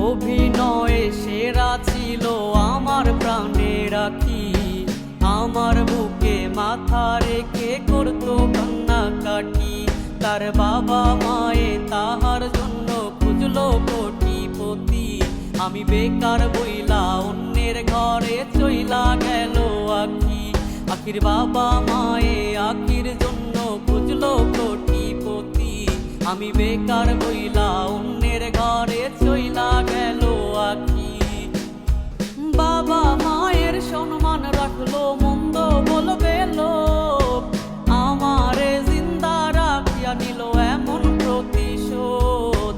অভিনয়ে সেরা ছিল আমার প্রাণের আঁখি। আমার বুকে মাথা রেখে করতো কান্নাকাটি। তার বাবা মায়ে তাহার জন্য খুঁজলো কোটিপতি। আমি বেকার বইলা অন্যের ঘরে চইলা গেল আঁখি। আখির বাবা মায়ে আখির জন্য খুঁজলো কোটিপতি। আমি বেকার বইলা অন্যের ঘরে চইলা গেল আঁখি। বাবা মায়ের সম্মান রাখলো, মন্দ বলবে লোক। আমারে জিন্দা রাখিয়া নিল এমন প্রতিশোধ।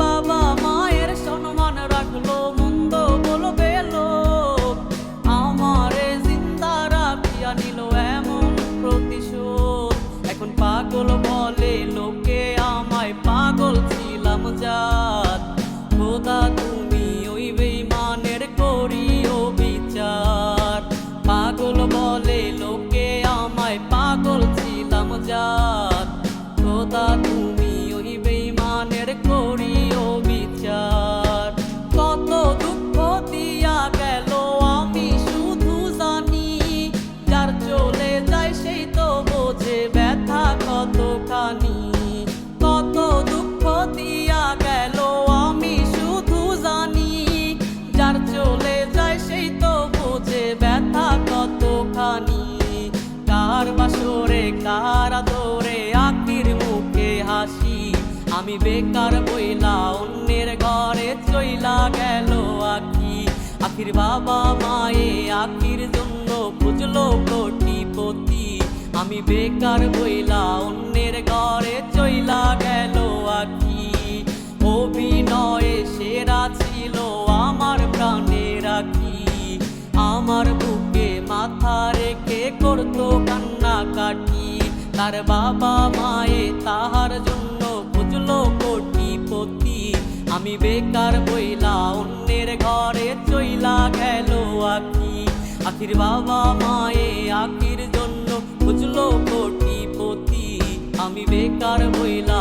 বাবা মায়ের সম্মান রাখলো, মন্দ বলবে লোক। আমারে জিন্দা রাখিয়া নিল এমন প্রতিশোধ। এখন পাগল বলে লোকে আমায়, পাগল ছিলাম জাত। খোদা তুমি ওই বেঈমানের করিও বিচার। পাগল বলে লোকে আমায়, পাগল ছিলাম জাত। খোদা তুমি ওই বেঈমানের করিও বিচার। কত দুঃখ দিয়া গেল আমি শুধু জানি, যার চলে যায় সেই তো বোঝে ব্যথা কতখানি। কত দুঃখ দিয়া গেল আমি শুধু জানি, যার চলে যায় সেই তো বোঝে ব্যথা কতখানি। কার বাসরে কার আদরে আখির মুখে হাসি। আমি বেকার বইলা অন্যের ঘরে চইলা গেল আঁখি। আখির বাবা মায়ে আখির জন্য খুঁজলো কোটিপতি। আমি বেকার বইলা অন্যের ঘরে চইলা গেল আঁখি। অভিনয়ে সেরা ছিল আমার প্রাণের আঁখি। আমার বুকে মাথা রেখে করতো কান্নাকাটি। তার বাবা মায়ে তাহার জন্য খুঁজলো কোটিপতি। আমি বেকার বইলা অন্যের ঘরে চইলা গেল আঁখি। আখির বাবা মায়ে আখির জন্য খুঁজলো কোটিপতি। আমি বেকার বইলা